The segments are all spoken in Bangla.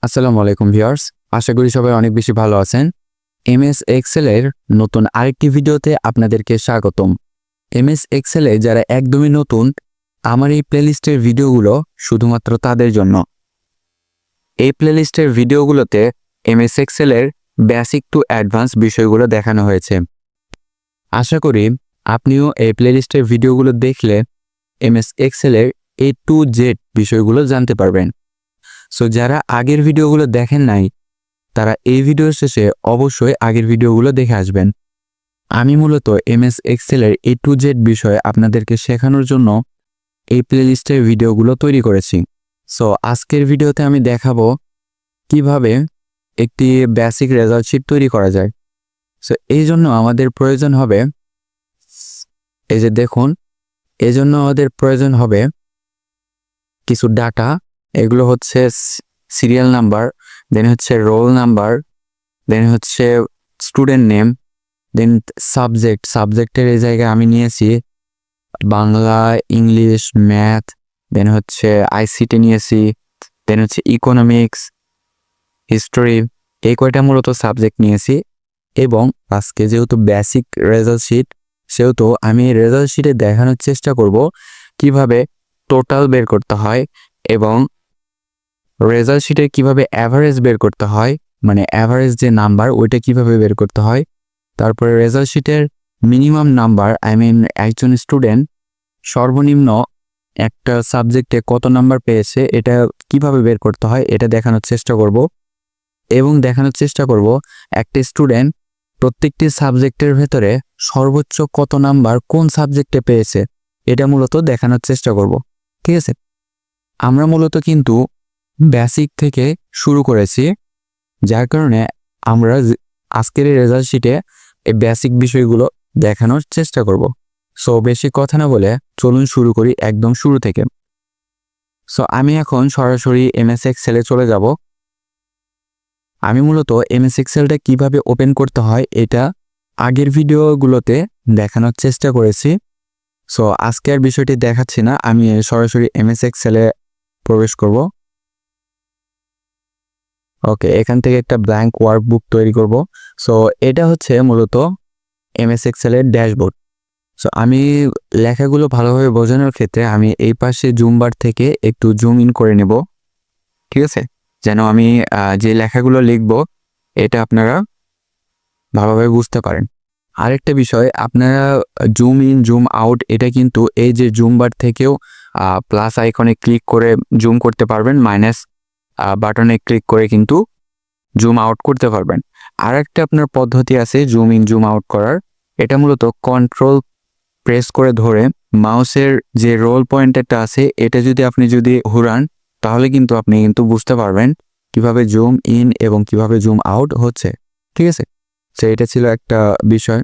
আসসালামু আলাইকুম ভিউয়ার্স, আশা করি সবাই অনেক বেশি ভালো আছেন। এমএস এক্সেল এর নতুন আরেকটি ভিডিওতে আপনাদেরকে স্বাগতম। এমএস এক্সেল এ যারা একদমই নতুন, আমার এই প্লেলিস্টের ভিডিওগুলো শুধুমাত্র তাদের জন্য। এই প্লেলিস্টের ভিডিওগুলোতে এমএস এক্সেল এর বেসিক টু অ্যাডভান্স বিষয়গুলো দেখানো হয়েছে। আশা করি আপনিও এই প্লেলিস্টের ভিডিওগুলো দেখলে এমএস এক্সেল এর A to Z বিষয়গুলো জানতে পারবেন। সো যারা আগের ভিডিওগুলো দেখেন নাই, তারা এই ভিডিওর শেষে অবশ্যই আগের ভিডিওগুলো দেখে আসবেন। আমি মূলত এমএস এক্সেলের A to Z বিষয়ে আপনাদেরকে শেখানোর জন্য এই প্লেলিস্টের ভিডিওগুলো তৈরি করেছি। সো আজকের ভিডিওতে আমি দেখাবো কিভাবে একটি বেসিক রেজাল্ট শিট তৈরি করা যায়। সো এই জন্য আমাদের প্রয়োজন হবে, এই যে দেখুন, এই জন্য আমাদের প্রয়োজন হবে কিছু ডাটা। এগুলো হচ্ছে সিরিয়াল নাম্বার, দেন হচ্ছে রোল নাম্বার, দেন হচ্ছে স্টুডেন্ট নেম, দেন সাবজেক্টের এই জায়গায় আমি নিয়েছি বাংলা, ইংলিশ, ম্যাথ, দেন হচ্ছে আইসিটি নিয়েছি, দেন হচ্ছে ইকোনমিক্স, হিস্টোরি, এই কয়টা মূলত সাবজেক্ট নিয়েছি। এবং আজকে যেহেতু বেসিক রেজাল্ট শিট, সেহেতু আমি রেজাল্ট শিটে দেখানোর চেষ্টা করব কিভাবে টোটাল বের করতে হয় এবং রেজাল্ট শিটে কিভাবে অ্যাভারেজ বের করতে হয়, মানে অ্যাভারেজ যে নাম্বার ওইটা কিভাবে বের করতে হয়। তারপরে রেজাল্ট শিটের মিনিমাম নাম্বার, একজন স্টুডেন্ট সর্বনিম্ন একটা সাবজেক্টে কত নাম্বার পেয়েছে এটা কিভাবে বের করতে হয় এটা দেখানোর চেষ্টা করব। এবং দেখানোর চেষ্টা করব একটা স্টুডেন্ট প্রত্যেকটি সাবজেক্টের ভেতরে সর্বোচ্চ কত নাম্বার কোন সাবজেক্টে পেয়েছে এটা মূলত দেখানোর চেষ্টা করব। ঠিক আছে, আমরা মূলত কিন্তু বেসিক থেকে শুরু করেছি, যার কারণে আমরা আজকের এই রেজাল্ট শিটে এই বেসিক বিষয়গুলো দেখানোর চেষ্টা করব। সো বেশি কথা না বলে চলুন শুরু করি একদম শুরু থেকে। সো আমি এখন সরাসরি এমএস এক্সেলে চলে যাব। আমি মূলত এমএস এক্সেলটা কিভাবে ওপেন করতে হয় এটা আগের ভিডিওগুলোতে দেখানোর চেষ্টা করেছি। সো আজকে আর বিষয়টি দেখাচ্ছি না, আমি সরাসরি এমএস এক্সেলে প্রবেশ করব। ওকে, এখান থেকে একটা ব্ল্যাঙ্ক ওয়ার্কবুক তৈরি করব। সো এটা হচ্ছে মূলত এমএস এক্সেলের ড্যাশবোর্ড। সো আমি লেখাগুলো ভালোভাবে বোঝানোর ক্ষেত্রে আমি এই পাশে জুম বার থেকে একটু জুম ইন করে নেব, ঠিক আছে, যেন আমি যে লেখাগুলো লিখব এটা আপনারা ভালোভাবে বুঝতে পারেন। আরেকটা বিষয়, আপনারা জুম ইন জুম আউট এটা কিন্তু এই যে জুম বার থেকেও প্লাস আইকনে ক্লিক করে জুম করতে পারবেন, মাইনাস বাটনে ক্লিক করে কিন্তু জুম আউট করতে পারবেন। আর একটা আপনার পদ্ধতি আছে জুম ইন জুম আউট করার, এটা মূলত কন্ট্রোল প্রেস করে ধরে মাউসের যে রোল পয়েন্টারটা আছে এটা আপনি যদি ঘুরান তাহলে কিন্তু আপনি বুঝতে পারবেন কিভাবে জুম ইন এবং কিভাবে জুম আউট হচ্ছে। ঠিক আছে, তো এটা ছিল একটা বিষয়।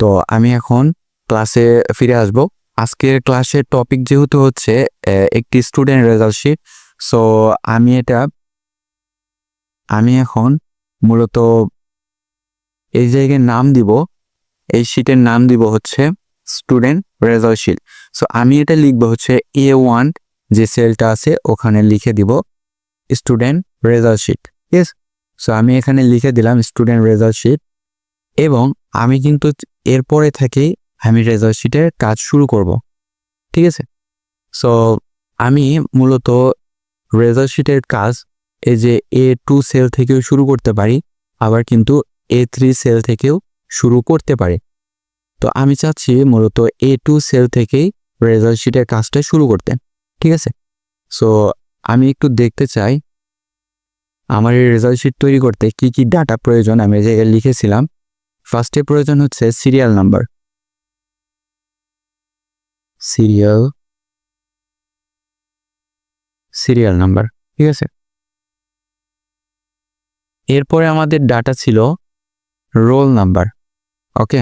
তো আমি এখন ক্লাসে ফিরে আসব। আজকের ক্লাসের টপিক যেহেতু হচ্ছে একটি স্টুডেন্ট রেজাল্ট শিট, সো আমি এখন মূলত এই জায়গায় নাম দিব, এই শিটের নাম দিব হচ্ছে স্টুডেন্ট রেজাল্ট শিট। সো আমি এটা লিখবো হচ্ছে A1 যে সেলটা আছে ওখানে লিখে দিব student result sheet. Yes, so আমি এখানে লিখে দিলাম স্টুডেন্ট রেজাল্ট শিট এবং আমি কিন্তু এরপরে থেকেই আমি রেজাল্ট শিটের কাজ শুরু করব। ঠিক আছে, সো আমি মূলত রেজাল্ট শিটের কাজ এই যে A2 সেল থেকেও শুরু করতে পারি, আবার কিন্তু A3 সেল থেকেও শুরু করতে পারি। তো আমি চাচ্ছি মূলত A2 সেল থেকেই রেজাল্ট শিটের কাজটা শুরু করতে। ঠিক আছে, সো আমি একটু দেখতে চাই আমার এই রেজাল্ট শিট তৈরি করতে কি কি ডাটা প্রয়োজন। আমি এই জায়গায় লিখেছিলাম ফার্স্টে প্রয়োজন হচ্ছে সিরিয়াল নাম্বার, সিরিয়াল নাম্বার। ঠিক আছে, এরপরে আমাদের ডাটা ছিল রোল নাম্বার। ওকে,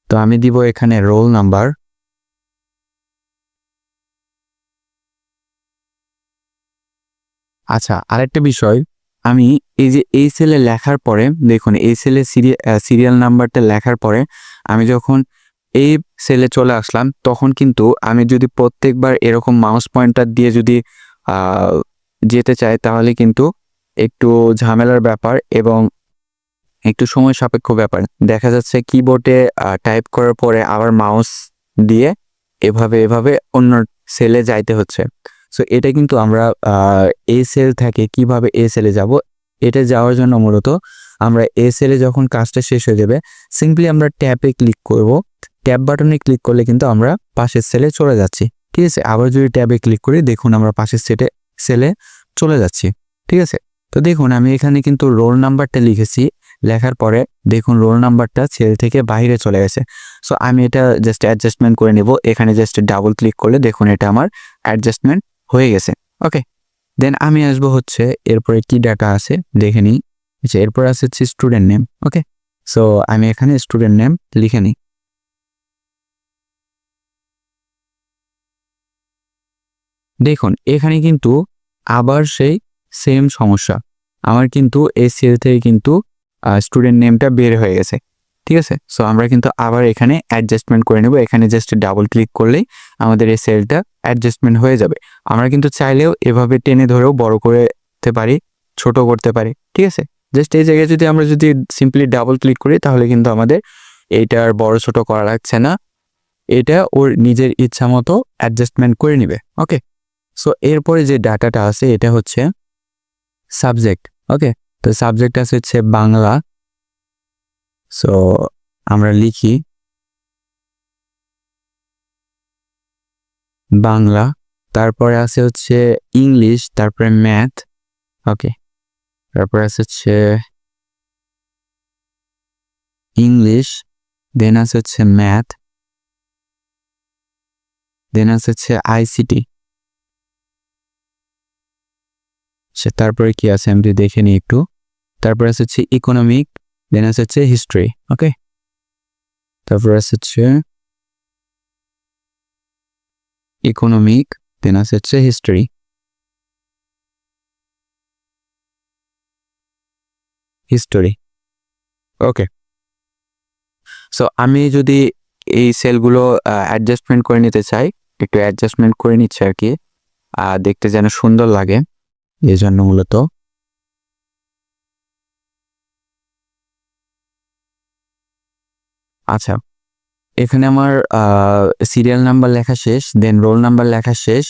তো আমি দিব এখানে রোল নাম্বার। আচ্ছা, আরেকটা বিষয়, আমি এই যে এই সেলে লেখার পরে দেখুন এই সেলে সিরিয়াল নাম্বারটা লেখার পরে আমি যখন এই সেলে চলে আসলাম তখন কিন্তু আমি যদি প্রত্যেকবার এরকম মাউস পয়েন্টার দিয়ে যদি যেতে চাই তাহলে কিন্তু একটু ঝামেলার ব্যাপার এবং একটু সময় সাপেক্ষ ব্যাপার। দেখা যাচ্ছে কিবোর্ডে টাইপ করার পরে আবার মাউস দিয়ে এভাবে অন্য সেলে যাইতে হচ্ছে। সো এটা কিন্তু আমরা এই সেল থেকে কিভাবে এই সেলে যাব, এটা যাওয়ার জন্য মূলত আমরা এই সেলে যখন কাজটা শেষ হয়ে যাবে সিম্পলি আমরা ট্যাবে ক্লিক করব। ট্যাব বাটনে ক্লিক করলে কিন্তু আমরা পাশের সেলে চলে যাচ্ছি। ঠিক আছে, আবার যদি ট্যাবে ক্লিক করি দেখুন আমরা পাশের সেলে চলে যাচ্ছি। ঠিক আছে, তো দেখুন আমি এখানে কিন্তু রোল নাম্বারটা লিখেছি, লেখার পরে দেখুন রোল নাম্বারটা সেল থেকে বাইরে চলে গেছে। সো আমি এটা জাস্ট অ্যাডজাস্টমেন্ট করে নিব। এখানে জাস্ট ডাবল ক্লিক করলে দেখুন এটা আমার অ্যাডজাস্টমেন্ট হয়ে গেছে। ওকে, দেন আমি আসবো হচ্ছে এরপরে কি ডাটা আছে দেখে নিই। আচ্ছা, এরপর আছে হচ্ছে স্টুডেন্ট নেম। ওকে, সো আমি এখানে স্টুডেন্ট নেম লিখে নিই। দেখুন এখানে কিন্তু আবার সেই সেম সমস্যা, আমার কিন্তু এই সেল থেকে কিন্তু স্টুডেন্ট নেমটা বের হয়ে গেছে। ঠিক আছে, সো আমরা কিন্তু আবার এখানে অ্যাডজাস্টমেন্ট করে নেব। এখানে জাস্ট ডাবল ক্লিক করলেই আমাদের এই সেলটা অ্যাডজাস্টমেন্ট হয়ে যাবে। আমরা কিন্তু চাইলেও এভাবে টেনে ধরেও বড় করতে পারি, ছোট করতে পারি। ঠিক আছে, জাস্ট এই জায়গায় যদি সিম্পলি ডাবল ক্লিক করি তাহলে কিন্তু আমাদের এইটার বড় ছোট করা লাগছে না, এটা ওর নিজের ইচ্ছা মতো অ্যাডজাস্টমেন্ট করে নিবে। ওকে, সো এরপরে যে ডাটাটা আছে এটা হচ্ছে সাবজেক্ট। ওকে, তো সাবজেক্ট আছে হচ্ছে বাংলা। সো আমরা লিখি বাংলা, তারপরে আছে হচ্ছে ইংলিশ, তারপরে ম্যাথ। ওকে, তারপরে আছে হচ্ছে ইংলিশ, দেন আছে হচ্ছে ম্যাথ, দেন আছে হচ্ছে আইসিটি। তারপরে কি আছে আমি দেখে নিই একটু। তারপরে আছে হচ্ছে ইকোনমিক, দেন আছে হচ্ছে হিস্ট্রি। ওকে, তারপরে আছে হচ্ছে ইকোনমিক, দেন আছে হচ্ছে হিস্ট্রি। ওকে, সো আমি যদি এই সেলগুলো অ্যাডজাস্টমেন্ট করে নিতে চাই, একটু অ্যাডজাস্টমেন্ট করে নিচ্ছে আর কি, দেখতে যেন সুন্দর লাগে এই জন্য মূলত। আচ্ছা, এখানে আমার সিরিয়াল নাম্বার লেখা শেষ, দেন রোল নাম্বার লেখা শেষ,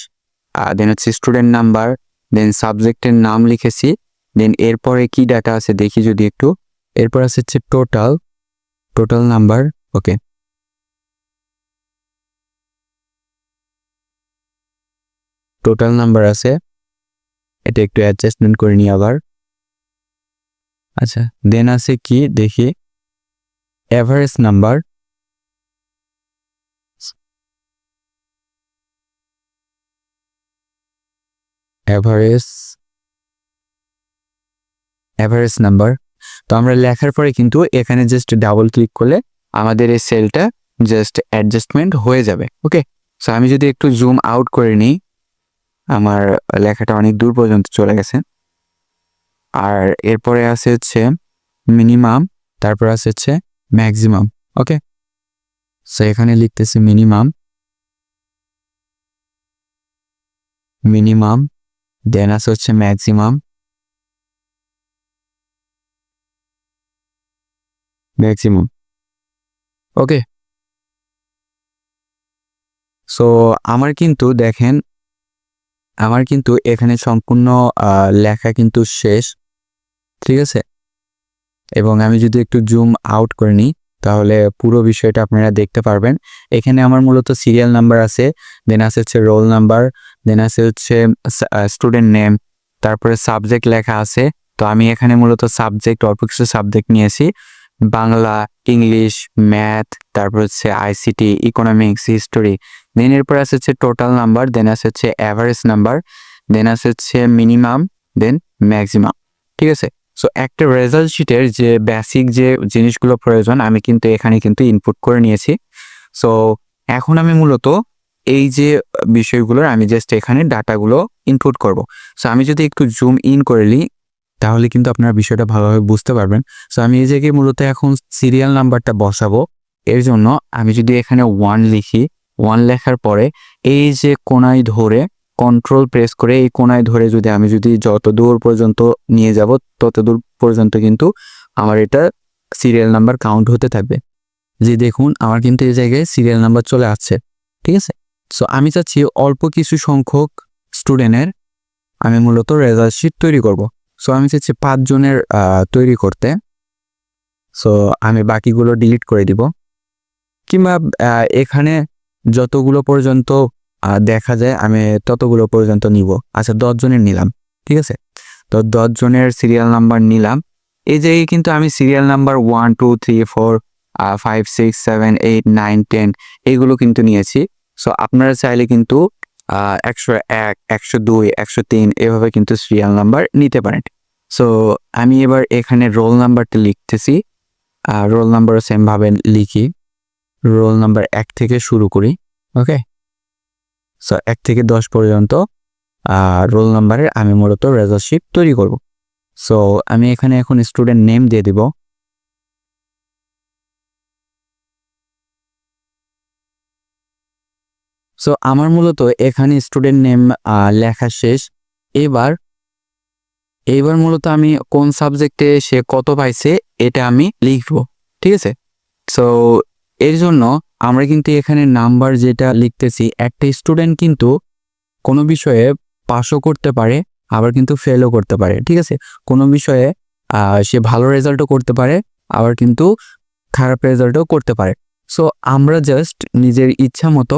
দেন হচ্ছে স্টুডেন্ট নাম্বার, দেন সাবজেক্টের নাম লিখেছি, দেন এরপরে কি ডাটা আছে দেখি যদি একটু। এরপর আছে হচ্ছে টোটাল নাম্বার। ওকে, টোটাল নাম্বার আছে, এটা একটু অ্যাডজাস্টমেন্ট করে নিই আবার। আচ্ছা, দেন আছে কি দেখি এভারেজ নাম্বার। এভারেজ নাম্বার, তো আমরা লেখার পরে কিন্তু এখানে জাস্ট ডাবল ক্লিক করলে আমাদের এই সেলটা জাস্ট অ্যাডজাস্টমেন্ট হয়ে যাবে। ওকে, সো আমি যদি একটু জুম আউট করে নিই, আমার লেখাটা অনেক দূর পর্যন্ত চলে গেছে। আর এরপরে আছে হচ্ছে মিনিমাম, তারপর আছে হচ্ছে ম্যাক্সিমাম। ওকে, সো এখানে লিখতেছি মিনিমাম, দেন আছে হচ্ছে ম্যাক্সিমাম। ওকে, সো আমার কিন্তু দেখেন আমার কিন্তু এখানে সম্পূর্ণ লেখা কিন্তু শেষ। ঠিক আছে, এবং আমি যদি একটু জুম আউট করে নিই তাহলে পুরো বিষয়টা আপনারা দেখতে পারবেন। এখানে আমার মূলত সিরিয়াল নাম্বার আছে, দেন আছে হচ্ছে রোল নাম্বার, দেন আছে হচ্ছে স্টুডেন্ট নেম, তারপরে সাবজেক্ট লেখা আছে। তো আমি এখানে মূলত অল্প কিছু সাবজেক্ট নিয়েছি, বাংলা, ইংলিশ, ম্যাথ, তারপর হচ্ছে আইসিটি, ইকোনমিক্স, হিস্টোরি। দেন এরপর আছে হচ্ছে টোটাল নাম্বার, দেন আছে হচ্ছে অ্যাভারেজ নাম্বার, দেন আছে হচ্ছে মিনিমাম, দেন ম্যাক্সিমাম। ঠিক আছে, সো একটা রেজাল্ট শিটের যে বেসিক যে জিনিসগুলো প্রয়োজন আমি কিন্তু এখানে কিন্তু ইনপুট করে নিয়েছি। সো এখন আমি মূলত এই যে বিষয়গুলোর আমি জাস্ট এখানে ডাটাগুলো ইনপুট করব। সো আমি যদি একটু জুম ইন করে নিই তাহলে কিন্তু আপনারা বিষয়টা ভালোভাবে বুঝতে পারবেন। সো আমি এই জায়গায় মূলত এখন সিরিয়াল নাম্বারটা বসাবো। এর জন্য আমি যদি এখানে 1 লিখি, 1 লেখার পরে এই যে কোনায় ধরে কন্ট্রোল প্রেস করে এই কোণায় ধরে আমি যদি যত দূর পর্যন্ত নিয়ে যাব তত দূর পর্যন্ত কিন্তু আমার এটা সিরিয়াল নাম্বার কাউন্ট হতে থাকবে। যে দেখুন আমার কিন্তু এই জায়গায় সিরিয়াল নাম্বার চলে আসছে, ঠিক আছে। সো আমি চাচ্ছি অল্প কিছু সংখ্যক স্টুডেন্টের আমি মূলত রেজাল্ট শিট তৈরি করব। সো আমি চাচ্ছি 5 জনের তৈরি করতে। সো আমি বাকিগুলো ডিলিট করে দিব, কিংবা এখানে যতগুলো পর্যন্ত দেখা যায় আমি ততগুলো পর্যন্ত নিব। আচ্ছা 10 জনের নিলাম, ঠিক আছে। তো 10 জনের সিরিয়াল নাম্বার নিলাম। এই জায়গায় কিন্তু আমি সিরিয়াল নাম্বার 1 2 3 4 5 6 7 8 9 10 এইগুলো কিন্তু নিয়েছি। সো আপনারা চাইলে কিন্তু 101 102 103 এভাবে কিন্তু সিরিয়াল নাম্বার নিতে পারেন। সো আমি এবার এখানে রোল নাম্বারটা লিখতেছি। রোল নাম্বারও সেমভাবে লিখি। রোল নাম্বার 1 থেকে শুরু করি, ওকে। সো 1 থেকে 10 পর্যন্ত রোল নাম্বারের আমি মূলত রেজাল্ট শিট তৈরি করব। সো আমি এখানে এখন স্টুডেন্ট নেম দিয়ে দিব। সো আমার মূলত এখানে স্টুডেন্ট নেম লেখা শেষ। এইবার মূলত আমি কোন সাবজেক্টে সে কত পাইছে এটা আমি লিখব, ঠিক আছে। সো এর জন্য আমরা কিন্তু এখানে নাম্বার যেটা লিখতেছি, একটা স্টুডেন্ট কিন্তু কোনো বিষয়ে পাসও করতে পারে আবার কিন্তু ফেলও করতে পারে, ঠিক আছে। কোনো বিষয়ে সে ভালো রেজাল্টও করতে পারে আবার কিন্তু খারাপ রেজাল্টও করতে পারে। সো আমরা জাস্ট নিজের ইচ্ছা মতো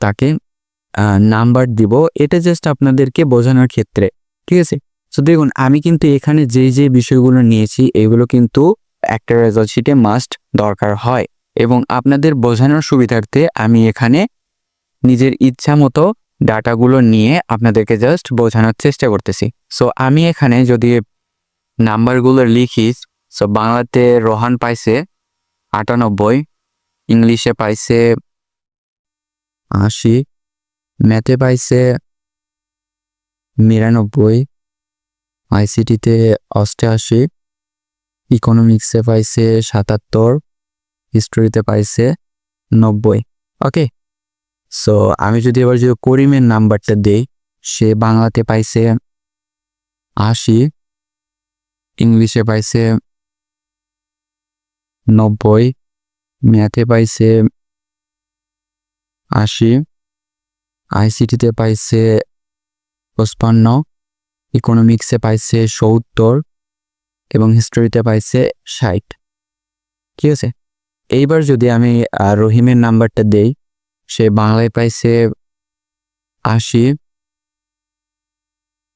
তাকে নাম্বার দিব, এটা জাস্ট আপনাদেরকে বোঝানোর ক্ষেত্রে, ঠিক আছে। সো দেখুন আমি কিন্তু এখানে যে বিষয়গুলো নিয়েছি এগুলো কিন্তু একটা রেজাল্ট শিটে মাস্ট দরকার হয়, এবং আপনাদের বোঝানোর সুবিধার্থে আমি এখানে নিজের ইচ্ছা মতো ডাটাগুলো নিয়ে আপনাদেরকে জাস্ট বোঝানোর চেষ্টা করতেছি। সো আমি এখানে যদি নাম্বারগুলো লিখি, সো বাংলাতে রোহান পাইছে 98, ইংলিশে পাইছে 80, ম্যাথে পাইছে 99, আইসিটিতে 88, ইকোনমিক্সে পাইছে 77, হিস্ট্রিতে পাইছে 90, ওকে। সো আমি যদি করিমের নাম্বারটা দেই, সে বাংলাতে পাইছে 80, ইংলিশে পাইছে 90, ম্যাথে পাইছে 80, আইসিটিতে পাইছে 55, ইকোনমিক্সে পাইছে 70 এবং হিস্ট্রিতে পাইছে 60, ঠিক আছে। এইবার যদি আমি রহিমের নাম্বারটা দেই, সে বাংলায় পাইছে 80,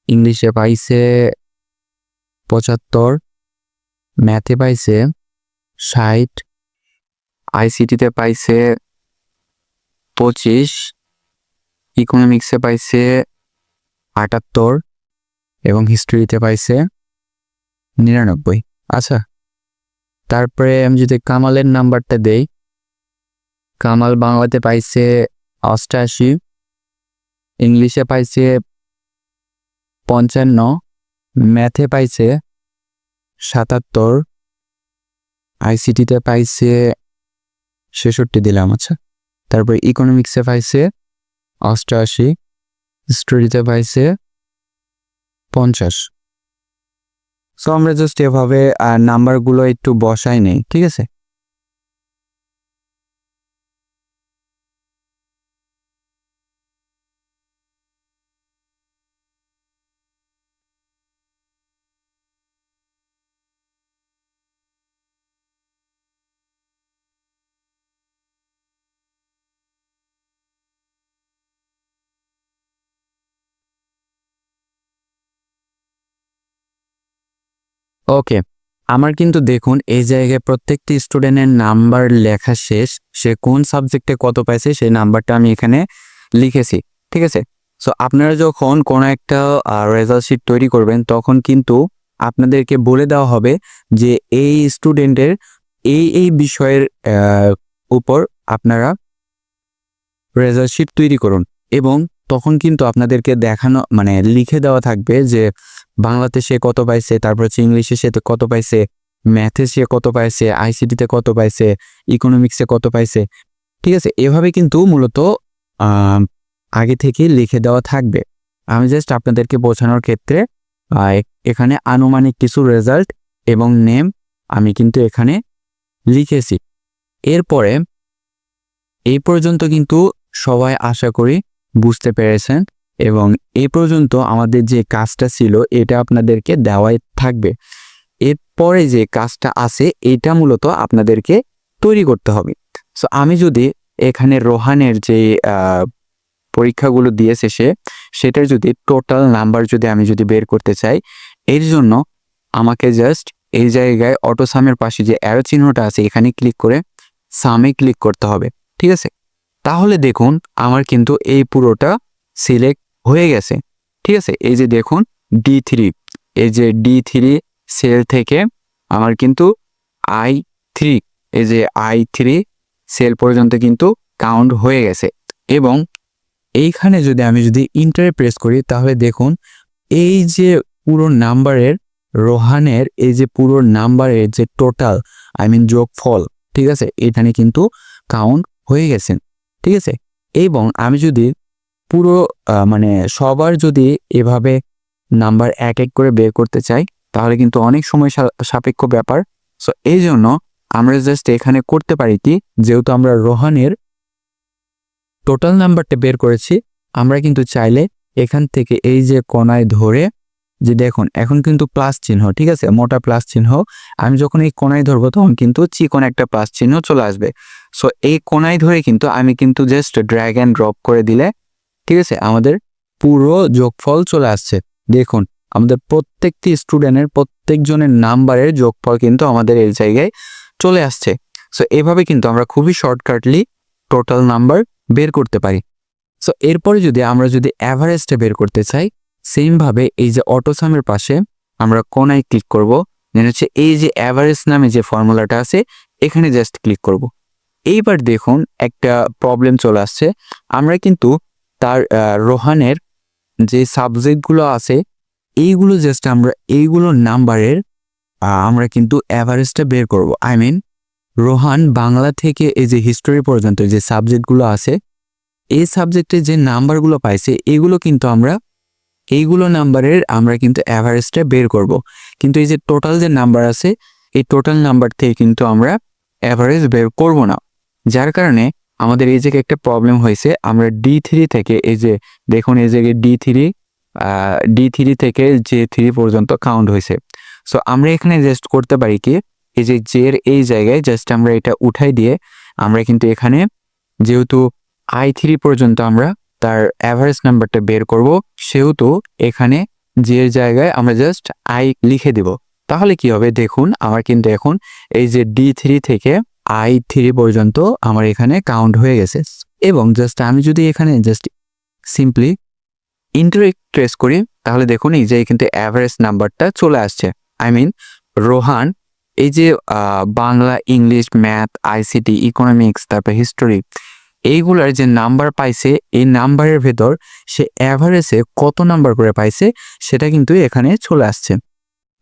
ইংলিশে পাইছে 75, ম্যাথে পাইছে 60, আইসিটিতে পাইছে 25, ইকোনমিক্সে পাইছে 78 এবং হিস্ট্রিতে পাইছে 99। আচ্ছা, তারপরে আমি যদি কামালের নাম্বারটা দেই, কামাল বাংলাতে পাইছে 88, ইংলিশে পাইছে 55, ম্যাথে পাইছে 77, আইসিটিতে পাইছে 66 দিলাম। আচ্ছা, তারপরে ইকোনমিক্সে পাইছে 88, হিস্ট্রিতে পাইছে 50। সো আমরা জাস্ট এভাবে নাম্বারগুলো একটু বসাই নেই, ঠিক আছে। ওকে, আমার কিন্তু দেখুন এই জায়গায় প্রত্যেকটি স্টুডেন্টের নাম্বার লেখা শেষ। সে কোন সাবজেক্টে কত পাইছে সেই নাম্বারটা আমি এখানে লিখেছি, ঠিক আছে। সো আপনারা যখন কোনো একটা রেজাল্ট শিট তৈরি করবেন তখন কিন্তু আপনাদেরকে বলে দেওয়া হবে যে এই স্টুডেন্টের এই বিষয়ের উপর আপনারা রেজাল্ট শিট তৈরি করুন, এবং তখন কিন্তু আপনাদেরকে দেখানো লিখে দেওয়া থাকবে যে বাংলাতে সে কত পাইছে, তারপর হচ্ছে ইংলিশে সে কত পাইছে, ম্যাথে সে কত পাইছে, আইসিটিতে কত পাইছে, ইকোনমিক্সে কত পাইছে, ঠিক আছে। এভাবে কিন্তু মূলত আগে থেকে লিখে দেওয়া থাকবে। আমি জাস্ট আপনাদেরকে বোঝানোর ক্ষেত্রে এখানে আনুমানিক কিছু রেজাল্ট এবং নেম আমি কিন্তু এখানে লিখেছি। এরপরে এই পর্যন্ত কিন্তু সবাই আশা করি বুঝতে পেরেছেন, এবং এই পর্যন্ত আমাদের যে কাজটা ছিল এটা আপনাদেরকে দেওয়াই থাকবে। এরপরে যে কাজটা আছে এটা মূলত আপনাদেরকে তৈরি করতে হবে। সো আমি যদি এখানে রোহানের যে পরীক্ষাগুলো দিয়েছে সেটার যদি টোটাল নাম্বার আমি যদি বের করতে চাই, এর জন্য আমাকে জাস্ট এই জায়গায় অটো সামের পাশে যে অ্যারো চিহ্নটা আছে এখানে ক্লিক করে সামে ক্লিক করতে হবে, ঠিক আছে? তাহলে দেখুন আমার কিন্তু এই পুরোটা সিলেক্ট হয়ে গেছে, ঠিক আছে? এই যে দেখুন D3, এই যে D3 সেল থেকে আমার কিন্তু I3, এই যে I3 সেল পর্যন্ত কিন্তু কাউন্ট হয়ে গেছে। এবং এইখানে আমি যদি ইন্টারে প্রেস করি তাহলে দেখুন এই যে পুরো নাম্বারের রোহানের এই যে পুরো নাম্বারের যে টোটাল যোগফল, ঠিক আছে, এখানে কিন্তু কাউন্ট হয়ে গেছে, ঠিক আছে? এবং আমি যদি পুরো সবার যদি এভাবে নাম্বার এক এক করে বের করতে চাই তাহলে কিন্তু অনেক সময় সাপেক্ষ ব্যাপার। সো এই জন্য আমরা জাস্ট এখানে করতে পারি কি, যেহেতু আমরা রোহানের টোটাল নাম্বারটা বের করেছি, আমরা কিন্তু চাইলে এখান থেকে এই যে কোণায় ধরে যে দেখুন এখন কিন্তু প্লাস চিহ্ন, ঠিক আছে, মোটা প্লাস চিহ্ন, আমি যখন এই কোণায় ধরবো তখন কিন্তু চিকন একটা প্লাস চিহ্ন চলে আসবে। সো এই কোণায় ধরে কিন্তু আমি কিন্তু জাস্ট ড্র্যাগ অ্যান্ড ড্রপ করে দিলে, ঠিক আছে, আমাদের পুরো যোগফল চলে আসছে। দেখুন আমাদের প্রত্যেকটি স্টুডেন্টের প্রত্যেকজনের নাম্বারের যোগফল কিন্তু আমাদের এই জায়গায় চলে আসছে। সো এভাবে কিন্তু আমরা খুবই শর্টকাটলি টোটাল নাম্বার বের করতে পারি। সো এরপরে আমরা যদি অ্যাভারেজটা বের করতে চাই, সেমভাবে এই যে অটোসামের পাশে আমরা কোণায় ক্লিক করব, হচ্ছে এই যে অ্যাভারেজ নামে যে ফর্মুলাটা আছে এখানে জাস্ট ক্লিক করব। এইবার দেখুন একটা প্রবলেম চলে আসছে, আমরা কিন্তু তার রোহানের যে সাবজেক্টগুলো আছে এইগুলো জাস্ট আমরা এইগুলো নাম্বারের আমরা কিন্তু অ্যাভারেজটা বের করব। রোহান বাংলা থেকে এই যে হিস্টোরি পর্যন্ত যে সাবজেক্টগুলো আছে এই সাবজেক্টে যে নাম্বারগুলো পাইছে এগুলো কিন্তু এইগুলো নাম্বারের আমরা কিন্তু অ্যাভারেজটা বের করব। কিন্তু এই যে টোটাল যে নাম্বার আছে এই টোটাল নাম্বার থেকে কিন্তু আমরা অ্যাভারেজ বের করব না, যার কারণে আমাদের এই জায়গায় একটা প্রবলেম হয়েছে। আমরা D3 থেকে এই যে দেখুন এই জায়গায় D3 থেকে J3 পর্যন্ত কাউন্ট হয়েছে। সো আমরা এখানে জাস্ট করতে পারি কি, এই যে জের এই জায়গায় জাস্ট আমরা এটা উঠাই দিয়ে আমরা কিন্তু এখানে যেহেতু I3 পর্যন্ত আমরা তার অ্যাভারেজ নাম্বারটা বের করব, সেহেতু এখানে জের জায়গায় আমরা জাস্ট I লিখে দিব। তাহলে কি হবে দেখুন আমার কিন্তু এখন এই যে D3 থেকে I3 পর্যন্ত আমার এখানে কাউন্ট হয়ে গেছে। এবং জাস্ট আমি যদি এখানে জাস্ট সিম্পলি ইন্টারে ট্রেস করি তাহলে দেখুন এই যে কিন্তু অ্যাভারেজ নাম্বারটা চলে আসছে। রোহান এই যে Bangla, English, math, ICT, economics, তারপর হিস্টোরি, এইগুলার যে নাম্বার পাইছে এই নাম্বারের ভেতর সে অ্যাভারেজে কত নাম্বার করে পাইছে সেটা কিন্তু এখানে চলে আসছে।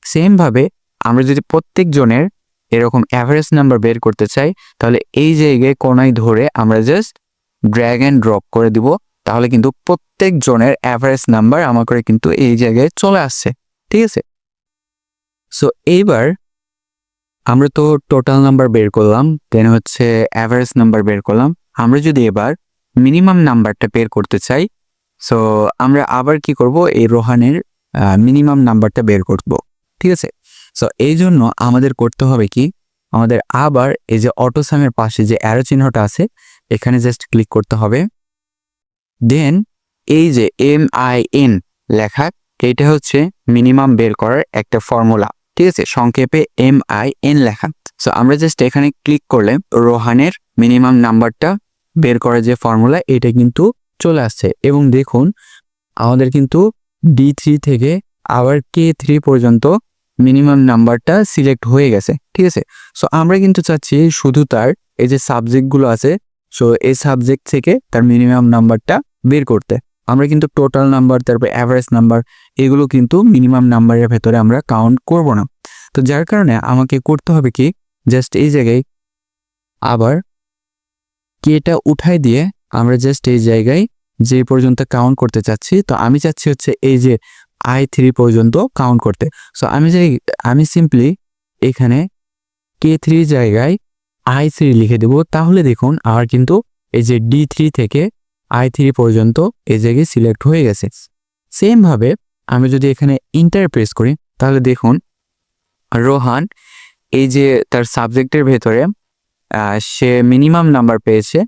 সেমভাবে আমরা যদি প্রত্যেকজনের এরকম অ্যাভারেজ নাম্বার বের করতে চাই তাহলে এই জায়গায় কোণায় ধরে আমরা জাস্ট ড্র্যাগ অ্যান্ড ড্রপ করে দিব, তাহলে কিন্তু প্রত্যেকজনের অ্যাভারেজ নাম্বার আমার করে কিন্তু এই জায়গায় চলে আসছে, ঠিক আছে? সো এইবার আমরা তো টোটাল নাম্বার বের করলাম, দেন হচ্ছে অ্যাভারেজ নাম্বার বের করলাম। আমরা যদি এবার মিনিমাম নাম্বারটা বের করতে চাই, সো আমরা আবার কি করব, এই রোহানের মিনিমাম নাম্বারটা বের করব, ঠিক আছে? সো এই জন্য আমাদের করতে হবে কি, আমাদের আবার এই যে অটোসামের পাশে যে অ্যারো চিহ্নটা আছে এখানে জাস্ট ক্লিক করতে হবে। দেন এই যে MIN লেখা, এইটা হচ্ছে মিনিমাম বের করার একটা ফর্মুলা, ঠিক আছে, সংক্ষেপে MIN লেখা। সো আমরা জাস্ট এখানে ক্লিক করলে রোহানের মিনিমাম নাম্বারটা বের করার যে ফর্মুলা এটা কিন্তু চলে আসছে। এবং দেখুন আমাদের কিন্তু D3 থেকে আবার K3 পর্যন্ত মিনিমাম নাম্বারটা সিলেক্ট হয়ে গেছে, ঠিক আছে? সো আমরা কিন্তু চাচ্ছি শুধু তার এই যে সাবজেক্টগুলো আছে, সো এই সাবজেক্ট থেকে তার মিনিমাম নাম্বারটা বের করতে। আমরা কিন্তু টোটাল নাম্বার তারপর অ্যাভারেজ নাম্বার এগুলো কিন্তু মিনিমাম নাম্বারের ভেতরে আমরা কাউন্ট করব না। তো যার কারণে আমাকে করতে হবে কি, জাস্ট এই জায়গায় আবার কেটা উঠাই দিয়ে আমরা জাস্ট এই জায়গায় যে পর্যন্ত কাউন্ট করতে চাচ্ছি, তো আমি চাচ্ছি হচ্ছে এই যে i3 পর্যন্ত কাউন্ট করতে। সো আমি সিম্পলি এখানে K3 জায়গায় i3 লিখে দেব। তাহলে দেখুন আর কিন্তু এই যে D3 থেকে i3 পর্যন্ত এই জায়গায় সিলেক্ট হয়ে গেছে। সেম ভাবে আমি যদি এখানে ইন্টার প্রেস করি তাহলে দেখুন রোহান এই যে তার সাবজেক্টের ভেতরে সে মিনিমাম নাম্বার পেয়েছে,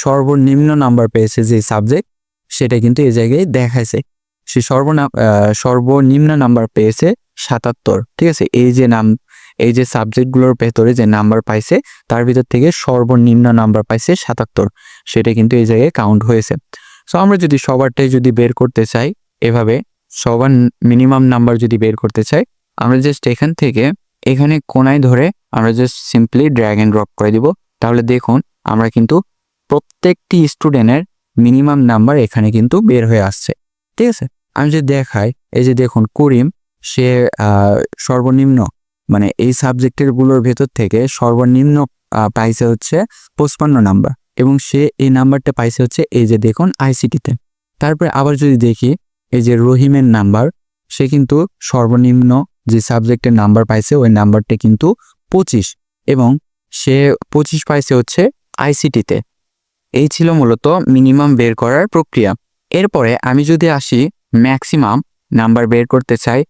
সর্বনিম্ন নাম্বার পেয়েছে যে সাবজেক্ট, সেটা কিন্তু এই জায়গায় দেখাইছে। সে সর্বনিম্ন নাম্বার পেয়েছে 77। ঠিক আছে, এই যে সাবজেক্টগুলোর ভেতরে যে নাম্বার পাইছে তার ভিতর থেকে সর্বনিম্ন নাম্বার পাইছে 77, সেটা কিন্তু এই জায়গায় কাউন্ট হয়েছে। সো আমরা যদি সবারটাই যদি বের করতে চাই, এভাবে সবার মিনিমাম নাম্বার যদি বের করতে চাই, আমরা জাস্ট এখান থেকে এখানে কোনায় ধরে আমরা just simply drag and drop করে দিব। তাহলে দেখুন আমরা কিন্তু প্রত্যেকটি স্টুডেন্টের মিনিমাম নাম্বার এখানে কিন্তু বের হয়ে আসছে। ঠিক আছে, আমি যদি দেখাই, এই যে দেখুন করিম, সে সর্বনিম্ন এই সাবজেক্টের গুলোর ভেতর থেকে সর্বনিম্ন পাইছে হচ্ছে 55 নাম্বার, এবং সে এই নাম্বারটা পাইছে হচ্ছে এই যে দেখুন আইসিটিতে। তারপরে আবার যদি দেখি এই যে রহিমের নাম্বার, সে কিন্তু সর্বনিম্ন যে সাবজেক্টের নাম্বার পাইছে ওই নাম্বারটা কিন্তু 25, এবং সে 25 পাইছে হচ্ছে আইসিটিতে। এই ছিল মূলত মিনিমাম বের করার প্রক্রিয়া। এরপরে আমি যদি আসি ম্যাক্সিমাম নাম্বার বের করতে চাই,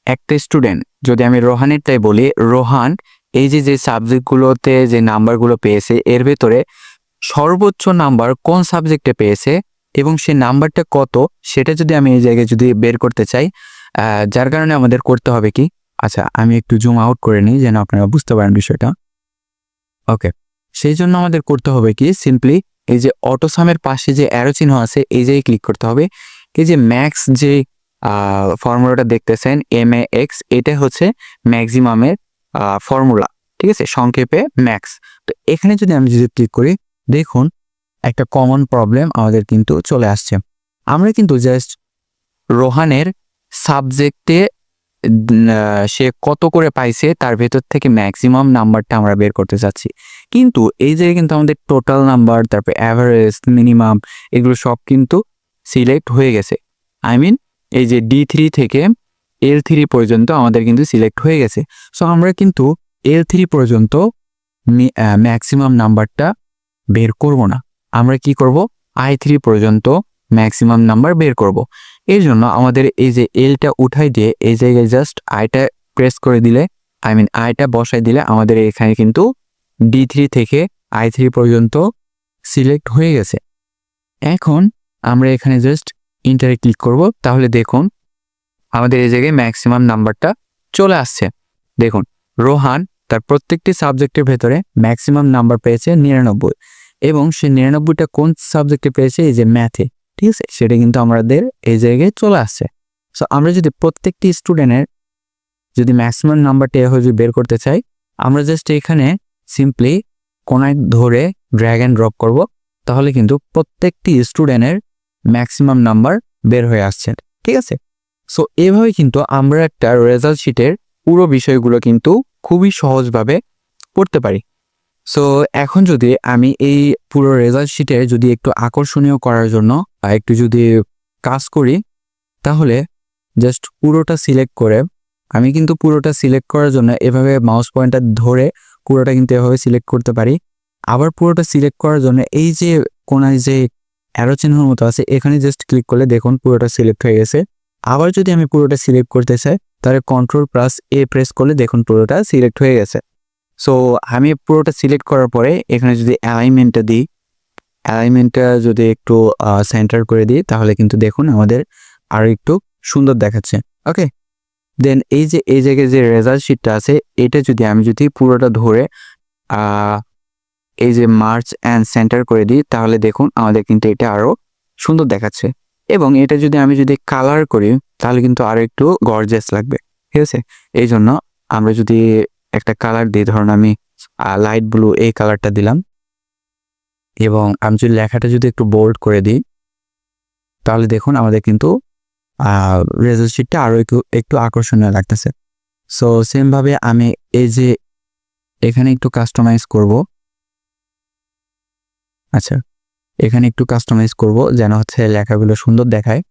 একটা স্টুডেন্ট, যদি আমি রোহানেরটাই বলি, রোহান এই যে সাবজেক্টগুলোতে যে নাম্বারগুলো পেয়েছে এর ভেতরে সর্বোচ্চ নাম্বার কোন সাবজেক্টে পেয়েছে এবং সে নাম্বারটা কত, সেটা যদি আমি এই জায়গায় যদি বের করতে চাই, যার কারণে আমাদের করতে হবে কি, আচ্ছা আমি একটু জুম আউট করে নিই যেন আপনারা বুঝতে পারেন বিষয়টা। ওকে, সেই জন্য আমাদের করতে হবে কি, সিম্পলি এই যে অটোসামের পাশে যে অ্যারো চিহ্ন আছে এই জায়গায় ক্লিক করতে হবে। এই যে ম্যাক্স যে ফর্মুলাটা দেখতেছেন MAX, এটা হচ্ছে ম্যাক্সিমামের ফর্মুলা। ঠিক আছে, সংক্ষেপে ম্যাক্স। তো এখানে যদি আমি ক্লিক করি, দেখুন একটা কমন প্রবলেম আমাদের কিন্তু চলে আসছে। আমরা কিন্তু জাস্ট রোহানের সাবজেক্টে সে কত করে পাইছে তার ভেতর থেকে ম্যাক্সিমাম নাম্বারটা আমরা বের করতে চাচ্ছি, কিন্তু এই জায়গায় কিন্তু আমাদের টোটাল নাম্বার, তারপর অ্যাভারেজ, মিনিমাম, এগুলো সব কিন্তু সিলেক্ট হয়ে গেছে। এই যে D3 থেকে L3 পর্যন্ত আমাদের কিন্তু সিলেক্ট হয়ে গেছে। সো আমরা কিন্তু L3 পর্যন্ত ম্যাক্সিমাম নাম্বারটা বের করব না, আমরা কি করব, I3 পর্যন্ত ম্যাক্সিমাম নাম্বার বের করব। এর জন্য আমাদের এই যে এলটা উঠাই দিয়ে এই জায়গায় জাস্ট আইটা প্রেস করে দিলে, আইটা বসাই দিলে আমাদের এখানে কিন্তু D3 থেকে I3 পর্যন্ত সিলেক্ট হয়ে গেছে। এখন আমরা এখানে জাস্ট ইন্টারে ক্লিক করব, তাহলে দেখুন আমাদের এই জায়গায় ম্যাক্সিমাম নাম্বারটা চলে আসছে। দেখুন রোহান তার প্রত্যেকটি সাবজেক্টের ভেতরে ম্যাক্সিমাম নাম্বার পেয়েছে 99, এবং সে 99টা কোন সাবজেক্টে পেয়েছে, এই যে ম্যাথে। ঠিক আছে, সেটা কিন্তু আমাদের এই জায়গায় চলে আসছে। সো আমরা যদি প্রত্যেকটি স্টুডেন্টের যদি ম্যাক্সিমাম নাম্বারটা এভাবে যদি বের করতে চাই, আমরা জাস্ট এখানে সিম্পলি কোনায় ধরে ড্র্যাগ অ্যান্ড ড্রপ করব, তাহলে কিন্তু প্রত্যেকটি স্টুডেন্টের ম্যাক্সিমাম নাম্বার বের হয়ে আসছে। ঠিক আছে, সো এভাবে কিন্তু আমরা একটা রেজাল্ট শিটের পুরো বিষয়গুলো কিন্তু খুবই সহজভাবে পড়তে পারি। সো এখন যদি আমি এই পুরো রেজাল্ট শিটে যদি একটু আকর্ষণীয় করার জন্য একটু যদি কাজ করি, তাহলে জাস্ট পুরোটা সিলেক্ট করে, আমি কিন্তু পুরোটা সিলেক্ট করার জন্য এভাবে মাউস পয়েন্টার ধরে পুরোটা কিন্তু এভাবে সিলেক্ট করতে পারি। আবার পুরোটা সিলেক্ট করার জন্য এই যে কোনায় যে অ্যারো চিহ্নের মতো আছে এখানে জাস্ট ক্লিক করলে দেখুন পুরোটা সিলেক্ট হয়ে গেছে। আবার যদি আমি পুরোটা সিলেক্ট করতে চাই, তাহলে Ctrl+A প্রেস করলে দেখুন পুরোটা সিলেক্ট হয়ে গেছে। সো আমি পুরোটা সিলেক্ট করার পরে এখানে যদি অ্যালাইনমেন্টটা দিই, অ্যালাইনমেন্টটা যদি একটু সেন্টার করে দিই, তাহলে কিন্তু দেখুন আমাদের আরো একটু সুন্দর দেখাচ্ছে। ওকে, দেন এই যে এই জায়গায় যে রেজাল্ট শিটটা আছে, এটা যদি আমি পুরোটা ধরে এই যে মার্চ অ্যান্ড সেন্টার করে দিই, তাহলে দেখুন আমাদের কিন্তু এটা আরো সুন্দর দেখাচ্ছে। এবং এটা যদি আমি কালার করি, তাহলে কিন্তু আরো একটু গর্জিয়াস লাগবে। ঠিক আছে, এই জন্য আমরা যদি একটা কালার দিই, ধরুন আমি লাইট ব্লু এই কালারটা দিলাম, এবং আমি যদি লেখাটা একটু বোল্ড করে দিই, তাহলে দেখুন আমাদের কিন্তু রেজাল্ট শিটটা আরো একটু আকর্ষণীয় লাগতেছে। সো সেম ভাবে আমি এই যে এখানে একটু কাস্টমাইজ করব। আচ্ছা, এখানে একটু কাস্টমাইজ করব যেন হচ্ছে লেখাগুলো সুন্দর দেখায়।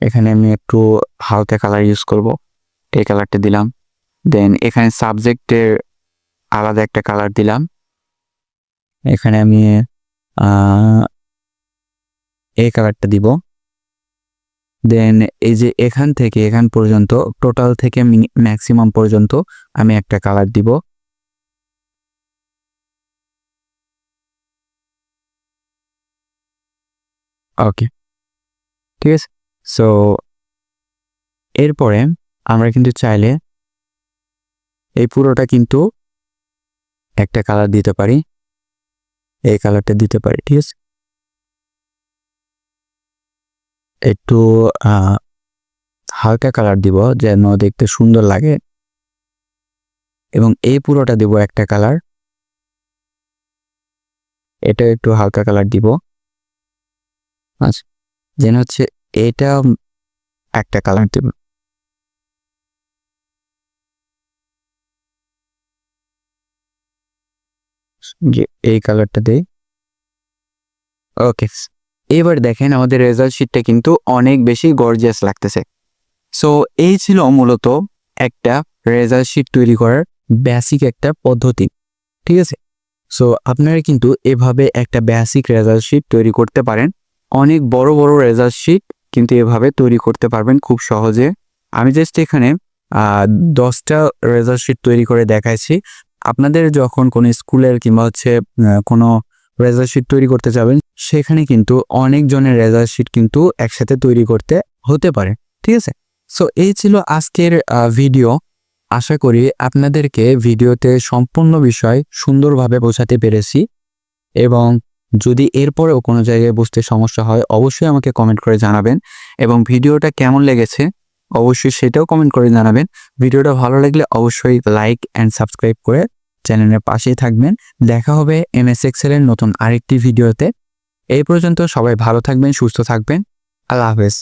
এখানে আমি একটু হালকা কালার ইউজ করব, এই কালারটা দিলাম। দেন এখানে সাবজেক্টের আলাদা একটা কালার দিলাম। এখানে আমি এই কালারটা দিব। দেন এই যে এখান থেকে এখান পর্যন্ত টোটাল থেকে ম্যাক্সিমাম পর্যন্ত আমি একটা কালার দিব। ওকে, ঠিক আছে। সো এরপরে আমরা কিন্তু চাইলে এই পুরোটা কিন্তু একটা কালার দিতে পারি, এই কালারটা দিতে পারি, ঠিক আছে। একটু হালকা কালার দিব যেন দেখতে সুন্দর লাগে, এবং এই পুরোটা দিব একটা কালার, এটা একটু হালকা কালার দিব। আচ্ছা, যেন হচ্ছে এটা একটা কালার দিব। এই কালারটা দেই। ওকে, এবার দেখেন আমাদের রেজাল্ট শিটটা কিন্তু অনেক বেশি গর্জিয়াস লাগতেছে। সো এই ছিল মূলত একটা রেজাল্ট শিট তৈরি করার বেসিক একটা পদ্ধতি, ঠিক আছে। সো আপনারা কিন্তু এভাবে একটা বেসিক রেজাল্ট শিট তৈরি করতে পারেন। অনেক বড় বড় রেজাল্ট শিট কিন্তু এভাবে তৈরি করতে পারবেন খুব সহজে। আমি জাস্ট এখানে 10টা রেজাল্ট শিট তৈরি করে দেখাইছি। আপনাদের যখন কোনো স্কুলের কিংবা হচ্ছে কোনো রেজাল্ট শিট তৈরি করতে যাবেন, সেখানে কিন্তু অনেকজনের রেজাল্ট শিট কিন্তু একসাথে তৈরি করতে হতে পারে, ঠিক আছে। সো এই ছিল আজকের ভিডিও। আশা করি আপনাদেরকে ভিডিওতে সম্পূর্ণ বিষয় সুন্দরভাবে বোঝাতে পেরেছি, এবং যদি এরপরেও কোনো জায়গায় বুঝতে সমস্যা হয় অবশ্যই আমাকে কমেন্ট করে জানাবেন, এবং ভিডিওটা কেমন লেগেছে অবশ্যই সেটাও কমেন্ট করে জানাবেন। ভিডিওটা ভালো লাগলে অবশ্যই লাইক অ্যান্ড সাবস্ক্রাইব করে চ্যানেলের পাশেই থাকবেন। দেখা হবে এমএস এক্সেলের নতুন আরেকটি ভিডিওতে। এই পর্যন্ত সবাই ভালো থাকবেন, সুস্থ থাকবেন। আল্লাহ হাফেজ।